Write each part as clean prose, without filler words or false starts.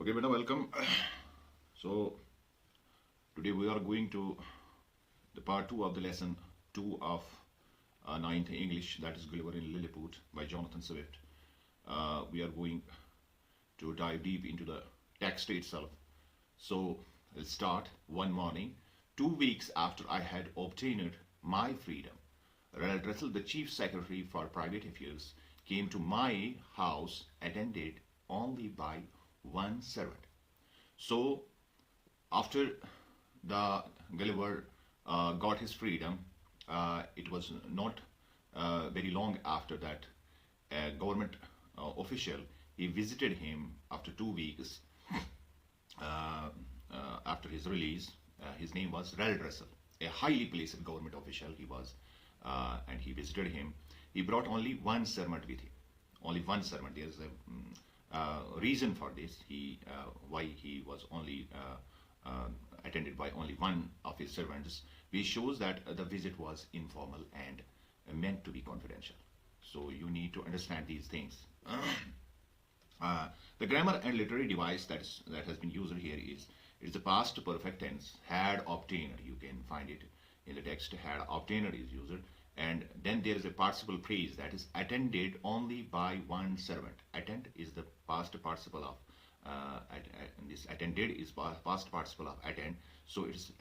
Okay, beta, welcome. So today we are going to the part two of the lesson two of ninth English, that is Gulliver in Lilliput by Jonathan Swift. We are going to dive deep into the text itself. So let's start. One morning, 2 weeks after I had obtained my freedom, Ronald Russell, the chief secretary for private affairs, came to my house attended only by one servant. So after the Gulliver got his freedom, it was not very long after that a government official he visited him after 2 weeks after his release. His name was Rel Russell, a highly placed government official he was, and he visited him. He brought only one servant with him. Only one servant. There's a reason for this. Why he was only attended by only one of his servants, which shows that the visit was informal and meant to be confidential. So you need to understand these things. The grammar and literary device that has been used here is the past perfect tense. Had obtained. You can find it in the text. Had obtained is used, and then there is a participle phrase that is attended only by one servant. Attend is the past participle of this attended is past participle of attend. So it's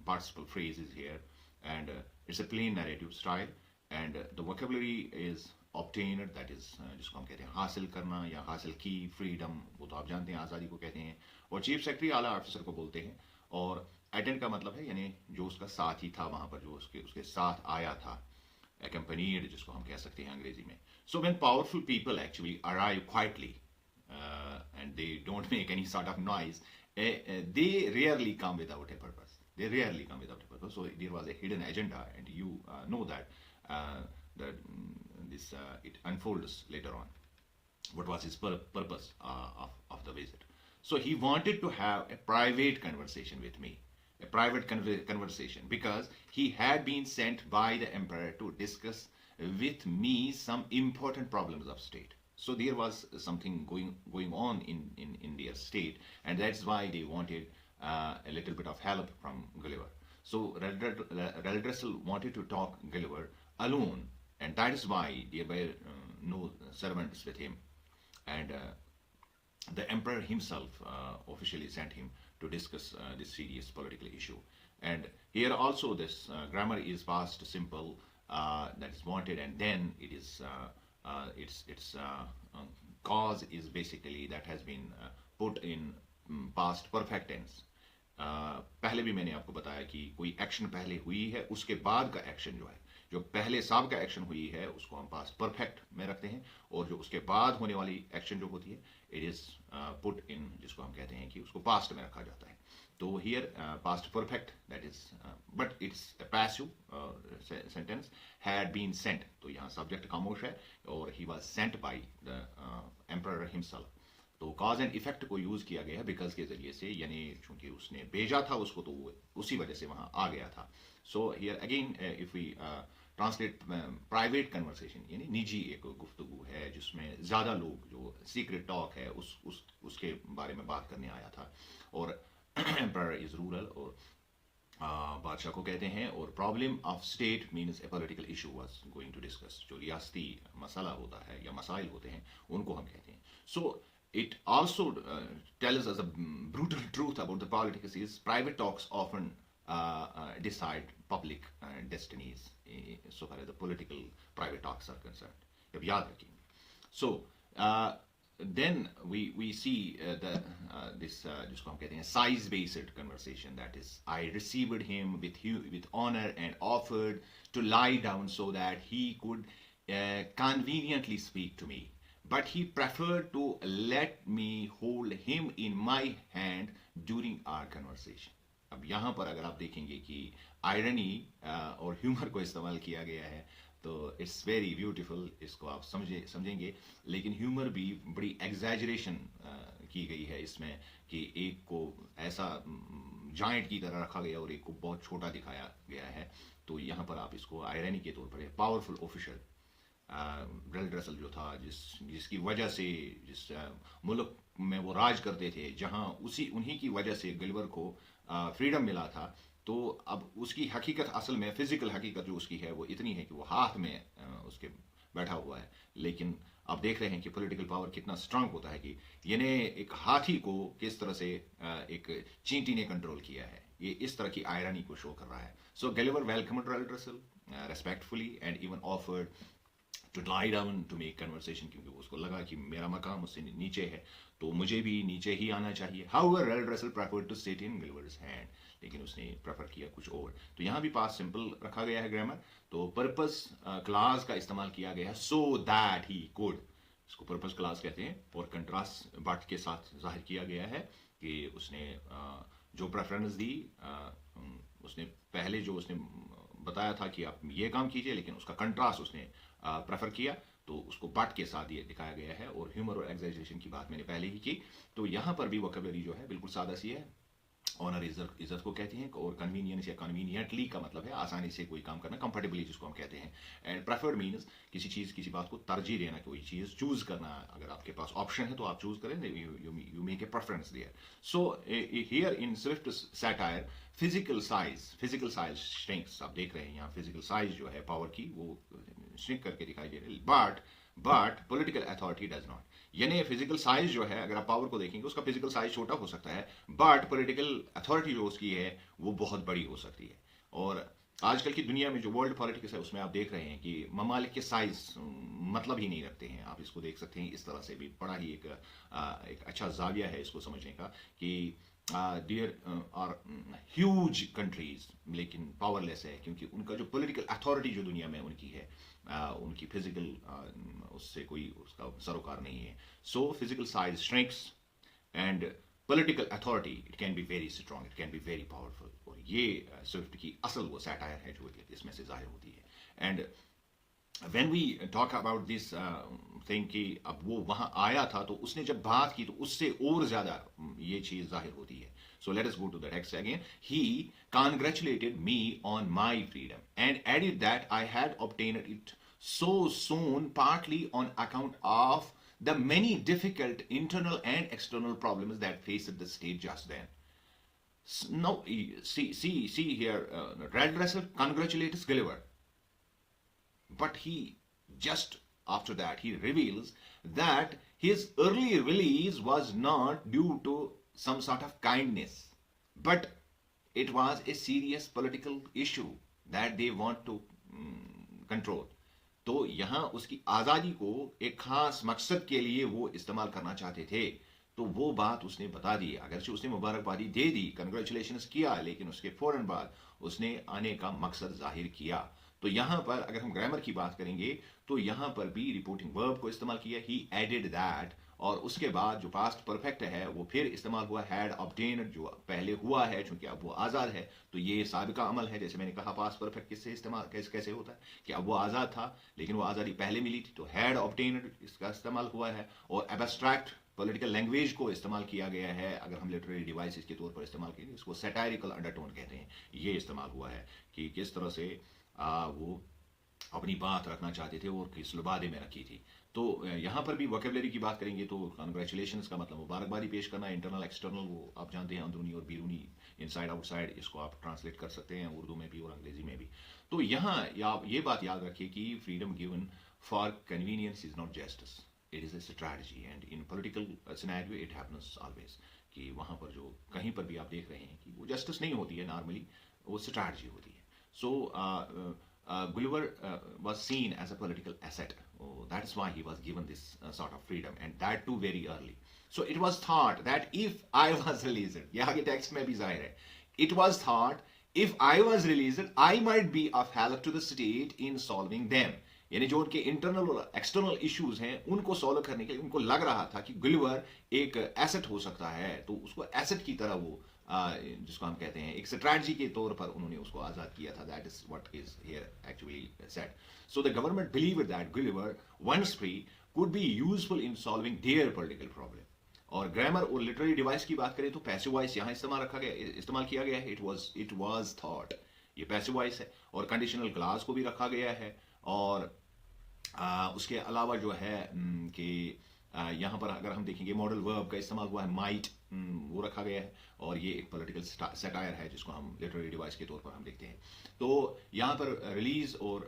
participle phrase is here, and it's a plain narrative style, and the vocabulary is obtained, that is जिसको हम कहते हैं हासिल करना या हासिल की, freedom वो तो आप जानते हैं आज़ादी को कहते हैं, और चीफ सेक्रेटरी आला ऑफिसर को बोलते हैं, और अटेंड का मतलब है यानी जो उसका साथ ही था वहां पर, जो उसके साथ आया था, accompanied जिसको हम कह सकते हैं अंग्रेजी में. So when powerful people actually arrive quietly and they don't make any sort of noise, they rarely come without a purpose. They rarely come without a purpose. So there was a hidden agenda, and you know that this it unfolds later on. What was his purpose of the visit? So he wanted to have a private conversation with me, a private conversation, because he had been sent by the emperor to discuss with me some important problems of state. So there was something going on in their state, and that's why they wanted a little bit of help from Gulliver. So Reldressel wanted to talk Gulliver alone, and that is why there were no servants with him, and the emperor himself officially sent him to discuss this serious political issue. And here also this grammar is past simple, that is wanted, and then it is its cause is basically that has been put in past perfect tense. पहले भी मैंने आपको बताया कि कोई action पहले हुई है, उसके बाद का एक्शन जो है, जो पहले साहब का एक्शन हुई है उसको हम पास्ट परफेक्ट में रखते हैं, और जो उसके बाद होने वाली एक्शन जो होती है इट इज पुट इन, जिसको हम कहते हैं कि उसको पास्ट में रखा जाता है. तो here past perfect that is, but it's passive sentence, had been sent. तो यहाँ सब्जेक्ट खामोश है, और he was sent by the emperor himself. तो कॉज एंड इफेक्ट को यूज किया गया है बिकॉज के जरिए से, यानी चूंकि उसने भेजा था उसको तो वो उसी वजह से वहां आ गया था. So here again if we translate private conversation, यानी निजी एक गुफ्तगू है जिसमें ज्यादा लोग, जो सीक्रेट टॉक है उसके बारे में बात करने आया था. और एम्परर इज रूरल, और बादशाह को कहते हैं, और problem of state means a political issue was going to discuss. जो रियासती मसला होता है या मसाइल होते हैं उनको हम कहते हैं. सो it also tells us a brutal truth about the politics is private talks often decide public destinies, so far as the political private talks are concerned. Ab yaad rakhiye. So then we see this jisko hum kehte hain size based conversation, that is I received him with honor and offered to lie down so that he could conveniently speak to me, but he preferred to let me hold him in my hand during our conversation. अब यहाँ पर अगर आप देखेंगे कि irony और humour को इस्तेमाल किया गया है, तो इट्स वेरी ब्यूटीफुल, इसको आप समझेंगे. लेकिन ह्यूमर भी बड़ी एग्जैजरेशन की गई है इसमें, कि एक को ऐसा जाइंट की तरह रखा गया और एक को बहुत छोटा दिखाया गया है. तो यहाँ पर आप इसको आयरनी के तौर पर पावरफुल ऑफिशियल ब्रल्ड रसल जो था, जिसकी वजह से जिस मुल्क में वो राज करते थे, जहां उन्हीं की वजह से गलिवर को फ्रीडम मिला था, तो अब उसकी हकीकत, असल में फिजिकल हकीकत जो उसकी है वो इतनी है कि वो हाथ में उसके बैठा हुआ है। लेकिन आप देख रहे हैं कि पॉलिटिकल पावर कितना स्ट्रांग होता है, कि यानी एक हाथी को किस तरह से एक चींटी ने कंट्रोल किया है। ये इस तरह की आयरनी को शो कर रहा है। So Gulliver welcomed Reldresal respectfully and even offered to lie down to make conversation, क्योंकि उसको लगा कि मेरा मकाम उससे नीचे है, तो मुझे भी नीचे ही आना चाहिए। However Reldresal preferred to sit in Gulliver's hand, लेकिन उसने प्रेफर किया कुछ और। तो यहाँ भी पास सिंपल रखा गया है ग्रामर, तो पर्पस क्लास का इस्तेमाल किया गया है, सो दैट ही कुड, इसको पर्पस क्लास कहते हैं, और कंट्रास्ट बट के साथ जाहिर किया गया है कि उसने जो प्रेफरेंस दी, उसने पहले जो उसने बताया था कि आप ये काम कीजिए, लेकिन उसका कंट्रास्ट उसने प्रेफर किया, तो उसको बट के साथ ये दिखाया गया है। और ह्यूमर और एग्जैजरेशन की बात मैंने पहले ही की, तो यहाँ पर भी वोकैबुलरी जो है बिल्कुल सादा सी है। ऑनर इज्जत को कहते हैं, और कन्वीनियंस या कन्वीनियंटली का मतलब है आसानी से कोई काम करना, कंफर्टेबली जिसको हम कहते हैं। एंड प्रेफर्ड मीन्स किसी चीज़, किसी बात को तरजीह देना, कोई चीज़ चूज करना। अगर आपके पास ऑप्शन है तो आप चूज करें, you make a preference there. So here in Swift satire, physical size shrinks, आप देख रहे हैं यहाँ फिजिकल साइज जो है पावर की वो श्रिंक करके दिखाई दे रही है, but political authority does not. यानी फिजिकल साइज जो है, अगर आप पावर को देखेंगे उसका फिजिकल साइज छोटा हो सकता है, बट पॉलिटिकल अथॉरिटी जो उसकी है वो बहुत बड़ी हो सकती है। और आजकल की दुनिया में जो वर्ल्ड पॉलिटिक्स है उसमें आप देख रहे हैं कि ममालिक के साइज मतलब ही नहीं रखते हैं। आप इसको देख सकते हैं इस तरह से भी, बड़ा ही एक अच्छा जाविया है इसको समझने का, कि देयर आर ह्यूज कंट्रीज लेकिन पावरलेस है, क्योंकि उनका जो पॉलिटिकल अथॉरिटी जो दुनिया में उनकी है, उनकी फिजिकल उससे कोई उसका सरोकार नहीं है। So physical size shrinks and political authority it can be very strong, it can be very powerful. और ये स्विफ्ट की असल वो सैटायर है जो इसमें से जाहिर होती है। And when we talk about this thing कि अब वो वहां आया था, तो उसने जब बात की तो उससे और ज्यादा ये चीज जाहिर होती है। So let us go to the text again. He congratulated me on my freedom and added that I had obtained it so soon, partly on account of the many difficult internal and external problems that faced the state just then. Now, see here, Red Russell congratulates Gulliver, but he just after that he reveals that his early release was not due to some sort of kindness, but it was a serious political issue that they want to control. तो यहाँ उसकी आज़ादी को एक खास मकसद के लिए वो इस्तेमाल करना चाहते थे, तो वो बात उसने बता दी। अगरचे उसने मुबारकबादी दे दी, कंग्रेचुलेशंस किया, लेकिन उसके फौरन बाद उसने आने का मकसद जाहिर किया। तो यहाँ पर अगर हम ग्रामर की बात करेंगे तो यहाँ पर भी रिपोर्टिंग वर्ब को इस्तेमाल किया, ही एडेड दैट, और उसके बाद जो पास्ट परफेक्ट है वो फिर इस्तेमाल हुआ हैड ऑब्टेन्ड, जो पहले हुआ है, चूंकि अब वो आज़ाद है तो ये साबिका अमल है। जैसे मैंने कहा पास्ट परफेक्ट किससे इस्तेमाल कैसे होता है, कि अब वो आज़ाद था लेकिन वो आज़ादी पहले मिली थी, तो हैड ऑब्टेन्ड इसका इस्तेमाल हुआ है। और एब्स्ट्रैक्ट पॉलिटिकल लैंग्वेज को इस्तेमाल किया गया है, अगर हम लिटरेरी डिवाइसेस के तौर पर इस्तेमाल करें, इसको सैटायरिकल अंडरटोन कहते हैं, ये इस्तेमाल हुआ है कि किस तरह से वो अपनी बात रखना चाहते थे और किस लुबादे में रखी थी। तो यहाँ पर भी वोकेबलरी की बात करेंगे तो कॉन्ग्रेचुलेशंस का मतलब मुबारकबादी पेश करना, इंटरनल एक्सटर्नल वो आप जानते हैं, अंदरूनी और बैरूनी, इनसाइड आउटसाइड, इसको आप ट्रांसलेट कर सकते हैं उर्दू में भी और अंग्रेजी में भी। तो यहाँ ये बात याद रखिए कि freedom given for convenience is not justice, it is a strategy, and in political scenario it happens always, कि वहाँ पर जो कहीं पर भी आप देख रहे हैं कि वो जस्टिस नहीं होती है नॉर्मली, वो स्ट्रैटेजी होती है। So Gulliver was seen as a political asset. Oh, that is why he was given this sort of freedom, and that too very early. So it was thought that if I was released, यहाँ के text में भी जाहिर है, it was thought if I was released, I might be of help to the state in solving them. यानी जो उनके internal और एक्सटर्नल इश्यूज हैं उनको सॉल्व करने के लिए उनको लग रहा था कि गुलिवर एक एसेट हो सकता है, तो उसको एसेट की तरह वो जिसको हम कहते हैं एक स्ट्रैटेजी के तौर पर उन्होंने उसको आजाद किया था। That is what is here actually said. So the government believe that Gulliver once free could be useful in solving their political problem. और ग्रामर और लिटरेरी डिवाइस की बात करें तो पैसिव वॉइस यहाँ इस्तेमाल किया गया है, इट वाज थॉट, ये पैसिव वॉइस है। और कंडीशनल क्लास को भी रखा गया है, और उसके अलावा जो है कि यहाँ पर अगर हम देखेंगे मॉडल वर्ब का इस्तेमाल हुआ है, माइट वो रखा गया है, और ये एक पॉलिटिकल सटायर है जिसको हम लिटरेरी डिवाइस के तौर पर हम देखते हैं। तो यहाँ पर रिलीज और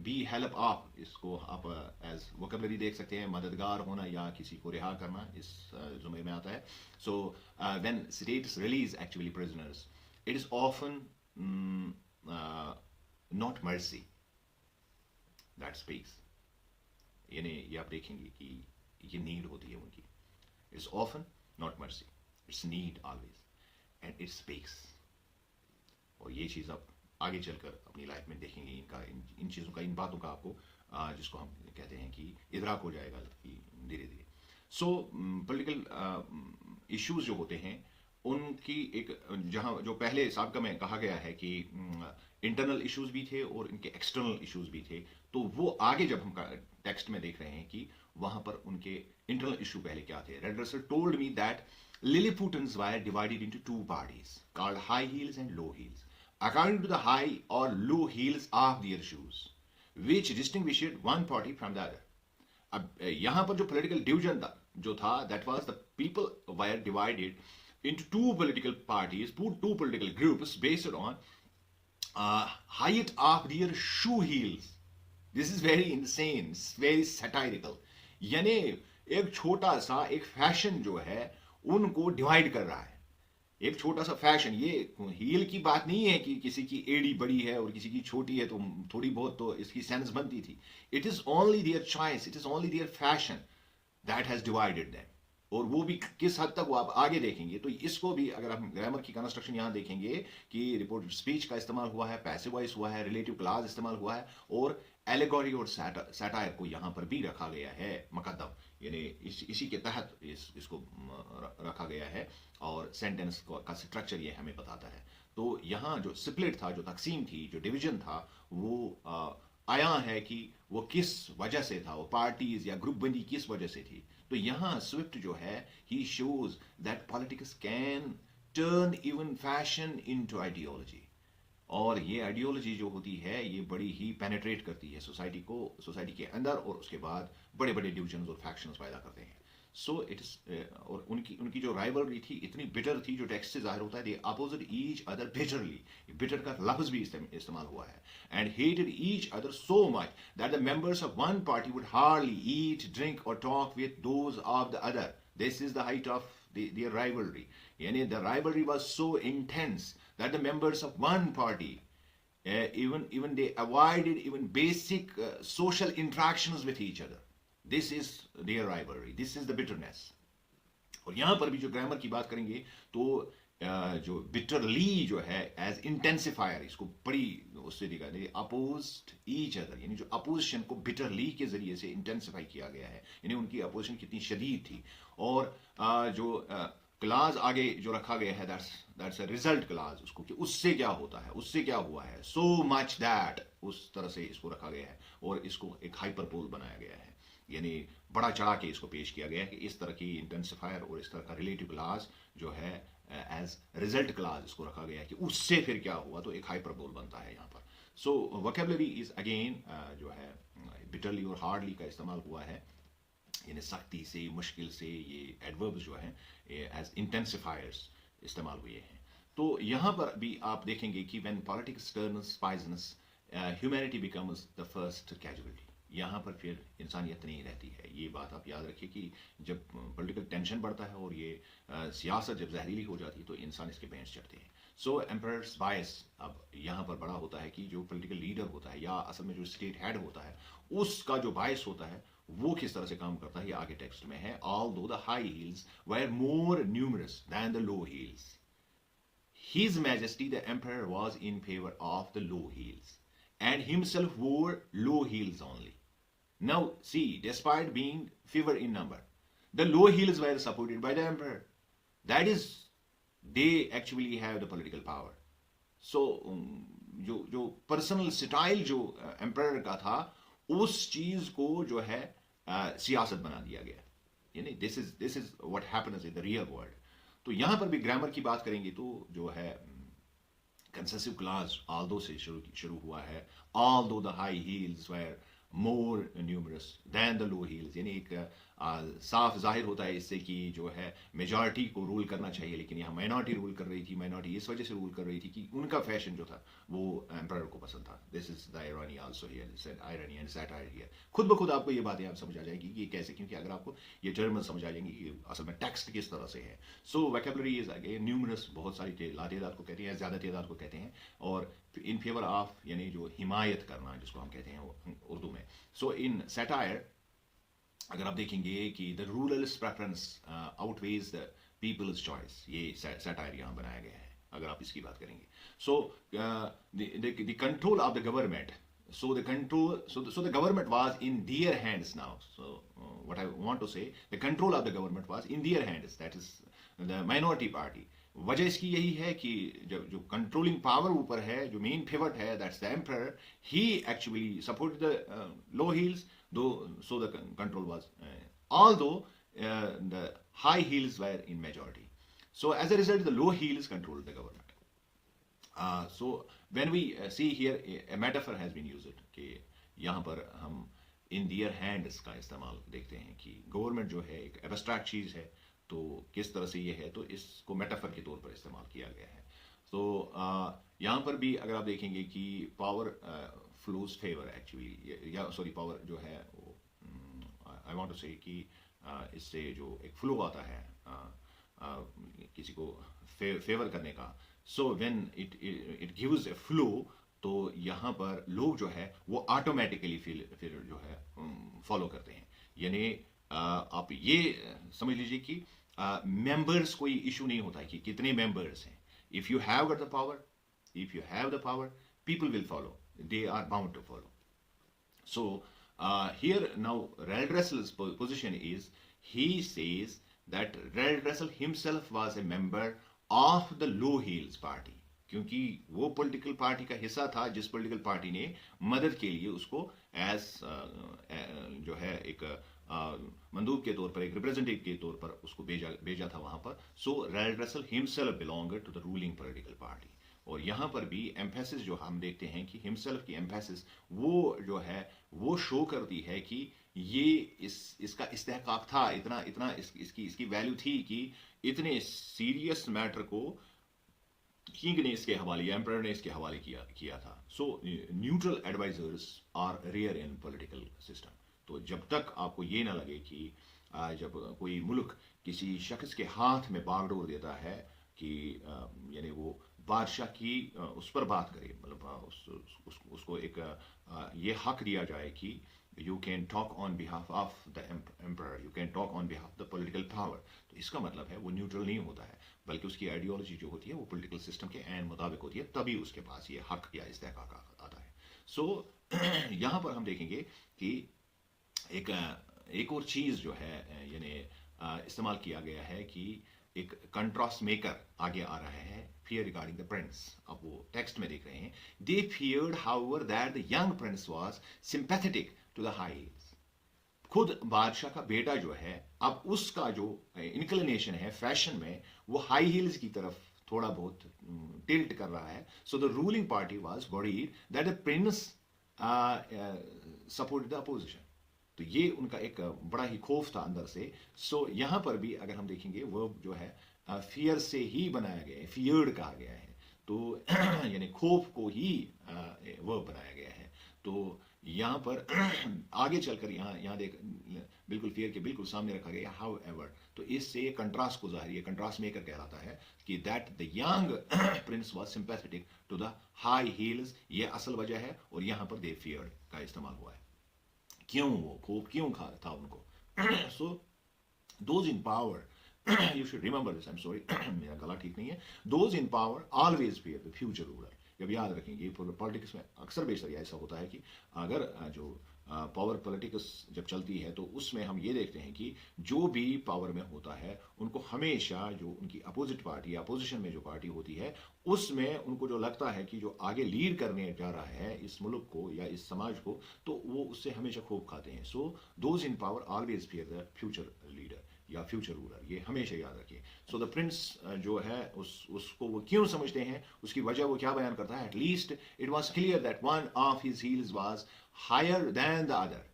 बी हेल्प ऑफ, इसको आप एज वोकेबलरी देख सकते हैं, मददगार होना या किसी को रिहा करना इस जुमले में आता है। So when states release actually prisoners, it is often not mercy that speaks, यानी ये आप देखेंगे कि ये नीड होती है उनकी, it's often not mercy, it's need always and it speaks. और ये चीज़ आप आगे चलकर अपनी लाइफ में देखेंगे, इनका इन चीज़ों का, इन बातों का आपको जिसको हम कहते हैं कि इदराक हो जाएगा कि धीरे धीरे। सो पॉलिटिकल इश्यूज जो होते हैं उनकी एक, जहाँ जो पहले साबिका में कहा गया है कि इंटरनल इश्यूज भी थे और इनके एक्सटर्नल इश्यूज भी थे, तो वो आगे जब हम टेक्स्ट में देख रहे हैं कि वहां पर उनके इंटरनल इशू पहले क्या थे। Red Russell told me that Lilliputians were divided into two parties called high heels and low heels, according to the high or low heels of their shoes, which distinguished one party from the other. अब यहां पर जो political division था जो था, that was the people were divided into two political parties, two political groups based on height of their shoe heels. This is very insane, very satirical. यानी एक छोटा सा एक फैशन जो है उनको डिवाइड कर रहा है, एक छोटा सा फैशन। ये हील की बात नहीं है कि किसी की एड़ी बड़ी है और किसी की छोटी है तो थोड़ी बहुत तो इसकी सेंस बनती थी। It is only their choice, it is only their fashion that has divided them. और वो भी किस हद तक वो आप आगे देखेंगे। तो इसको भी अगर हम ग्रामर की कंस्ट्रक्शन यहां देखेंगे कि रिपोर्टेड स्पीच का इस्तेमाल हुआ है, पैसिव वॉइस हुआ है, रिलेटिव क्लॉज इस्तेमाल हुआ है, और एलेगोरी और सैटायर को यहां पर भी रखा गया है मुकद्दम, यानी इसी के तहत इसको रखा गया है। और सेंटेंस का स्ट्रक्चर ये हमें बताता है। तो यहाँ जो स्प्लिट था, जो तकसीम थी, जो डिवीजन था, वो आया है कि वो किस वजह से था, वो पार्टीज या ग्रुप बंदी किस वजह से थी। तो यहाँ स्विफ्ट जो है, he shows that politics can turn even fashion into ideology. और ये आइडियोलॉजी जो होती है ये बड़ी ही पेनेट्रेट करती है सोसाइटी को, सोसाइटी के अंदर, और उसके बाद बड़े बड़े डिविजन्स और फैक्शंस पैदा करते हैं। सो इट इज, और उनकी जो राइवलरी थी इतनी बिटर थी, जो टेक्स्ट से जाहिर होता है, they opposite each other bitterly, bitter का लफ्ज भी इस्तेमाल हुआ है, and hated each other so much that the members of one party would hardly eat, drink और talk with those of the other. This is the height of their rivalry. Yani the rivalry was so intense that the members of one party even they avoided even basic social interactions with each other. This is their rivalry. This is the bitterness. और यहाँ पर भी जो grammar की बात करेंगे तो जो बिटरली जो है एज इंटेंसिफायर, इसको बड़ी उससे देखा जाए, अपोज्ड ईच अदर, यानी जो अपोजिशन को बिटरली के जरिए से इंटेंसिफाई किया गया है, यानी उनकी अपोजिशन कितनी शदीद थी। और जो क्लास आगे जो रखा गया है, दैट्स अ रिजल्ट क्लास, उसको कि उससे क्या होता है, उससे क्या हुआ है, सो मच दैट, उस तरह से इसको रखा गया है और इसको एक हाइपरबोल बनाया गया है, यानी बड़ा चढ़ा के इसको पेश किया गया है कि इस तरह की इंटेंसिफायर और इस तरह का रिलेटिव क्लास जो है एज रिजल्ट क्लास इसको रखा गया है कि उससे फिर क्या हुआ, तो एक हाइपरबोल बनता है यहाँ पर। सो वोकेबलरी इज अगेन जो है बिटरली और हार्डली का इस्तेमाल हुआ है, यानी सख्ती से, मुश्किल से, ये एडवर्ब्स जो हैं एज इंटेंसिफायर्स इस्तेमाल हुए हैं। तो यहाँ पर भी आप देखेंगे कि when politics turns poisonous, humanity becomes the first casualty. यहाँ पर फिर इंसानियत नहीं रहती है। ये बात आप याद रखिए कि जब पॉलिटिकल टेंशन बढ़ता है और ये सियासत जब जहरीली हो जाती है तो इंसान इसके बेंच चढ़ते हैं। सो एम्परर्स बायस अब यहाँ पर बड़ा होता है कि जो पॉलिटिकल लीडर होता है या असल में जो स्टेट हेड होता है उसका जो बायस होता है वो किस तरह से काम करता है, ये आगे टेक्स्ट में है। Although the high heels were more numerous than the low heels, His Majesty the Emperor was in favor of the low heels and himself wore low heels only. Now see, despite being fewer in number, the low heels were supported by the emperor. That is, they actually have the political power. So जो personal style जो empire का था उस चीज को जो है सियासत बना दिया गया, यानी this is what happens in the real world. तो यहां पर भी ग्रामर की बात करेंगे तो जो है कंसेसिव क्लॉज ऑल्दो से शुरू हुआ है। Although the high heels were more numerous than the low heels, यानी एक साफ जाहिर होता है इससे कि जो है मेजॉरिटी को रूल करना चाहिए, लेकिन यहाँ माइनॉरिटी रूल कर रही थी। माइनॉरिटी इस वजह से रूल कर रही थी कि उनका फैशन जो था वो एम्परर को पसंद था। This is the irony also here, irony and satire here. खुद ब खुद आपको ये बातें आप समझ आ जाएगी कि ये कैसे, क्योंकि अगर आपको ये टर्म समझ आ जाएंगी कि असल में टेक्स्ट किस तरह से है। सो वोकैबुलरी इज अगेन न्यूमरस, बहुत सारी लातेदाद को कहते हैं, ज़्यादा तादाद को कहते हैं, और इन फेवर ऑफ यानी जो हिमायत करना जिसको हम कहते हैं उर्दू में। सो इन सैटायर अगर आप देखेंगे कि the rulers preference outweighs the people's choice, ये सैटायर यहाँ बनाया गया है अगर आप इसकी बात करेंगे। सो the control of the government, so the control so the government was in their hands now. So what I want to say, the control of the government was in their hands, that is the minority party. वजह इसकी यही है कि जो controlling power ऊपर है, जो main favourite है, that's the emperor, he actually support the low heels, though so the control was although the high heels were in majority. So as a result, the low heels controlled the government. So when we see here a metaphor has been used कि यहाँ पर हम in their hands का इस्तेमाल देखते हैं कि government जो है एक एब्स्ट्रैक्ट चीज़ है, तो किस तरह से ये है, तो इसको मेटाफर के तौर पर इस्तेमाल किया गया है. तो यहाँ पर भी अगर आप देखेंगे कि पावर फ्लोज फेवर एक्चुअली, या सॉरी पावर जो है वो आई वांट टू से कि इससे जो एक फ्लो आता है किसी को फेवर करने का, so when it gives A flow, तो यहाँ पर लोग जो है वो ऑटोमेटिकली फिर जो है फॉलो करते हैं. यानी आप ये समझ लीजिए कि मेंबर्स कोई इशू नहीं होता है कि कितने मेंबर्स हैं. If you have got the power, people will follow, they are bound to follow. So here now Reldressel's position is, he says that Reldressel himself was a member of the low heels party, क्योंकि वो political party का हिस्सा था जिस political party ने मदद के लिए उसको एज जो है एक मंदूब के तौर पर, एक रिप्रेजेंटेटिव के तौर पर उसको भेजा था वहां पर. So Reldresal himself belonged to the ruling political party. और यहाँ पर भी एम्फेसिस जो हम देखते हैं कि हिमसेल्फ की एम्फेसिस वो जो है वो शो करती है कि ये इसका इस्तेहकाक था, इतना इसकी वैल्यू थी कि इतने सीरियस मैटर को किंग ने इसके हवाले, एम्परर ने इसके हवाले किया था. So neutral advisers are rare in political system. तो जब तक आपको ये ना लगे कि जब कोई मुल्क किसी शख्स के हाथ में बागडोर देता है कि यानी वो बादशाह की उस पर बात करे, मतलब उसको एक ये हक दिया जाए कि you can talk on behalf of the emperor, you can talk on behalf the political power. तो इसका मतलब है वो न्यूट्रल नहीं होता है, बल्कि उसकी आइडियोलॉजी जो होती है वो पॉलिटिकल सिस्टम के ऐन मुताबिक होती है, तभी उसके पास ये हक या इस्तेहकाक आता है. सो यहाँ पर हम देखेंगे कि एक और चीज़ जो है यानी इस्तेमाल किया गया है कि एक कंट्रास्ट मेकर आगे आ रहा है, फियर रिगार्डिंग द प्रिंस. अब वो टेक्स्ट में देख रहे हैं, they feared however that the young prince was sympathetic to the high heels. खुद बादशाह का बेटा जो है, अब उसका जो इंक्लिनेशन है फैशन में, वो हाई हील्स की तरफ थोड़ा बहुत टिल्ट कर रहा है. So the ruling party was worried that the Prince supported the opposition. तो ये उनका एक बड़ा ही खौफ था अंदर से. सो यहाँ पर भी अगर हम देखेंगे वर्ब जो है फियर से ही बनाया गया है, फियर्ड कहा गया है, तो यानी खौफ को ही वर्ब बनाया गया है. तो यहाँ पर आगे चलकर यहाँ देख बिल्कुल फियर के बिल्कुल सामने रखा गया हाउ एवर. तो इससे कंट्रास्ट को जाहिर, कंट्रास्ट मेकर कहलाता है कि that the young prince was sympathetic to the high heels. ये असल वजह है, और यहाँ पर दे फियर्ड का इस्तेमाल हुआ है. क्यों वो खौफ क्यों था उनको? So those in power, you should remember this, I am sorry मेरा गला ठीक नहीं है. Those in power always fear the future ruler. जब याद रखेंगे पॉलिटिक्स में अक्सर बेशतर ऐसा होता है कि अगर जो पावर पॉलिटिक्स जब चलती है तो उसमें हम ये देखते हैं कि जो भी पावर में होता है उनको हमेशा जो उनकी अपोजिट पार्टी या अपोजिशन में जो पार्टी होती है उसमें उनको जो लगता है कि जो आगे लीड करने जा रहा है इस मुल्क को या इस समाज को, तो वो उससे हमेशा खूब खाते हैं. So those in power always fear the future leader. या फ्यूचर रूलर, ये हमेशा याद रखिए। सो द प्रिंस जो है उसको वो क्यों समझते हैं, उसकी वजह वो क्या बयान करता है, at least it was clear that one of his heels was higher than the other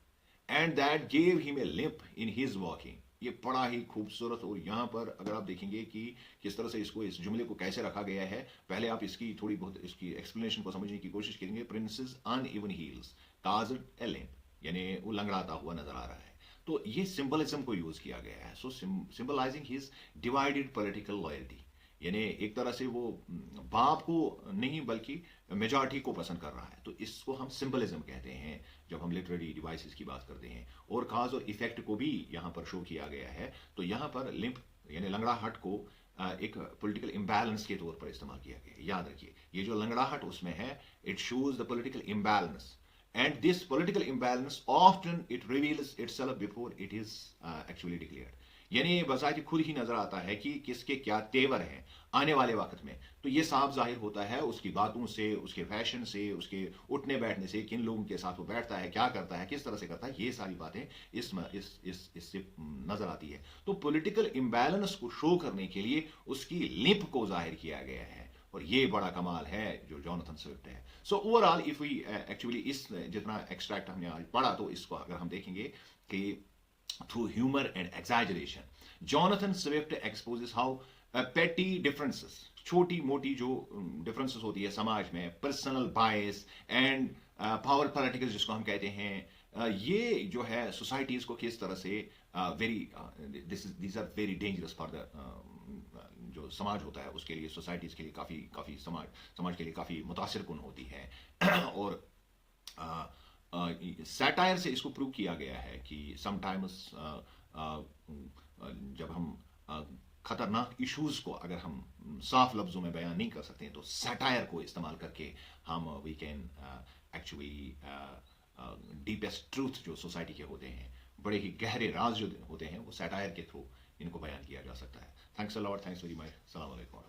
and that gave him a limp in his walking. ये बड़ा ही खूबसूरत, और यहाँ पर अगर आप देखेंगे कि किस तरह से इसको, इस जुमले को कैसे रखा गया है, पहले आप इसकी थोड़ी बहुत इसकी एक्सप्लेनेशन को समझने की कोशिश करेंगे। प्रिंसेस अनइवन हील्स काज्ड ए लिम्प, यानी वो लंगड़ाता हुआ नजर आ रहा है। तो ये सिंबलिज्म को यूज किया गया है। So symbolising his divided political loyalty, यानी एक तरह से वो बाप को नहीं बल्कि मेजॉरिटी को पसंद कर रहा है। तो इसको हम सिंबलिज्म कहते हैं जब हम लिटरेरी डिवाइसेस की बात करते हैं। और काज और इफेक्ट को भी यहाँ पर शो किया गया है। तो यहाँ पर लिम्प यानी लंगड़ाहट को एक पॉलिटिकल इम्बैलेंस के तौर पर इस्तेमाल किया गया है। याद रखिए, ये जो लंगड़ाहट उसमें है, it shows the political imbalance, and this political imbalance often it reveals itself before it is actually declared। यानी ये बजाय खुद ही नजर आता है कि किसके क्या तेवर हैं आने वाले वक्त में। तो ये साफ जाहिर होता है उसकी बातों से, उसके फैशन से, उसके उठने बैठने से, किन लोगों के साथ वो बैठता है, क्या करता है, किस तरह से करता है, ये सारी बातें इससे नजर आती है। तो पॉलिटिकल इम्बैलेंस को शो करने के लिए उसकी लिप को जाहिर किया गया है, और ये बड़ा कमाल है जो जॉनथन स्विफ्ट है। So overall if we actually इस जितना एक्सट्रैक्ट हमने आज पढ़ा, तो इसको अगर हम देखेंगे कि through humour and exaggeration, Jonathan Swift exposes how petty differences, छोटी मोटी जो डिफरेंसेस होती है समाज में, personal bias and power politics जिसको हम कहते हैं, ये जो है सोसाइटीज को किस तरह से very these are very dangerous for the जो समाज होता है उसके लिए, सोसाइटीज के लिए काफ़ी काफ़ी समाज के लिए काफ़ी मुतासिर कुन होती है। और सैटायर से इसको प्रूव किया गया है कि समटाइम्स जब हम खतरनाक इश्यूज को अगर हम साफ लफ्जों में बयान नहीं कर सकते हैं, तो सैटायर को इस्तेमाल करके हम we can actually deepest truth जो सोसाइटी के होते हैं, बड़े ही गहरे राज जो होते हैं, वो सैटायर के थ्रू इनको बयान किया जा सकता है। Thanks a lot, thanks very much, अस्सलाम वालेकुम।